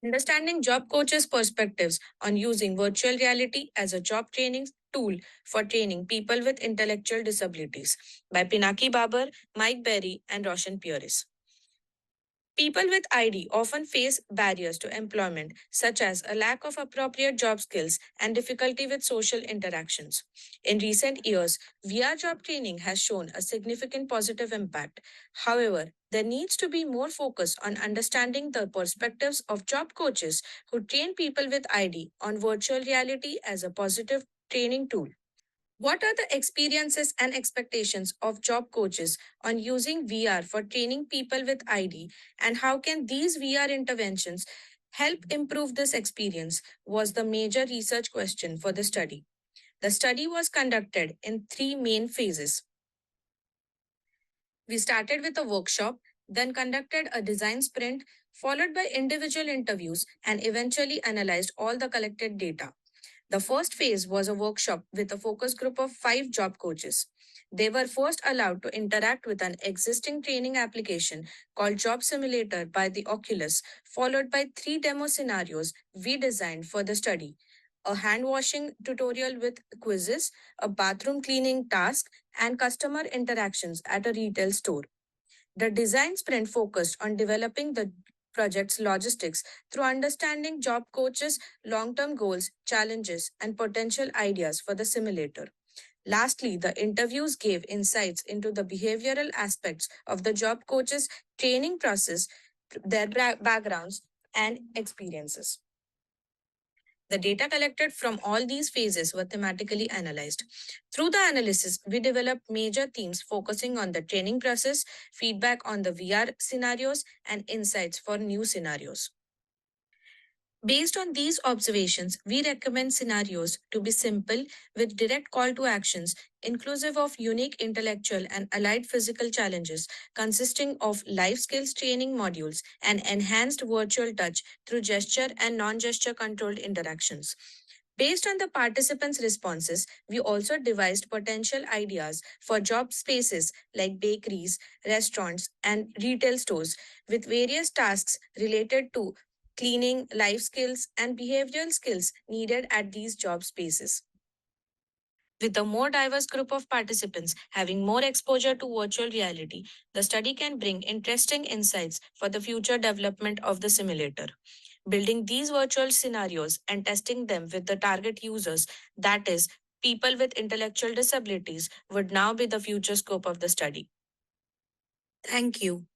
Understanding job coaches' perspectives on using virtual reality as a job training tool for training people with intellectual disabilities by Pinaki Babar, Mike Berry, and Roshan Puris. People with ID often face barriers to employment, such as a lack of appropriate job skills and difficulty with social interactions. In recent years, VR job training has shown a significant positive impact. However, there needs to be more focus on understanding the perspectives of job coaches who train people with ID on virtual reality as a positive training tool. What are the experiences and expectations of job coaches on using VR for training people with ID, and how can these VR interventions help improve this experience? Was the major research question for the study. The study was conducted in three main phases. We started with a workshop, then conducted a design sprint, followed by individual interviews, and eventually analyzed all the collected data. The first phase was a workshop with a focus group of 5 job coaches. They were first allowed to interact with an existing training application called Job Simulator by the Oculus, followed by 3 demo scenarios we designed for the study: a hand washing tutorial with quizzes, a bathroom cleaning task, and customer interactions at a retail store. The design sprint focused on developing the project's logistics through understanding job coaches' long term goals, challenges, and potential ideas for the simulator. Lastly, the interviews gave insights into the behavioral aspects of the job coaches' training process, their backgrounds, and experiences. The data collected from all these phases were thematically analyzed. Through the analysis, we developed major themes focusing on the training process, feedback on the VR scenarios, and insights for new scenarios. Based on these observations, we recommend scenarios to be simple with direct call to actions, inclusive of unique intellectual and allied physical challenges, consisting of life skills training modules and enhanced virtual touch through gesture and non gesture controlled interactions. Based on the participants' responses, we also devised potential ideas for job spaces like bakeries, restaurants, and retail stores with various tasks related to cleaning, life skills, and behavioral skills needed at these job spaces. With a more diverse group of participants having more exposure to virtual reality, the study can bring interesting insights for the future development of the simulator. Building these virtual scenarios and testing them with the target users, that is, people with intellectual disabilities, would now be the future scope of the study. Thank you.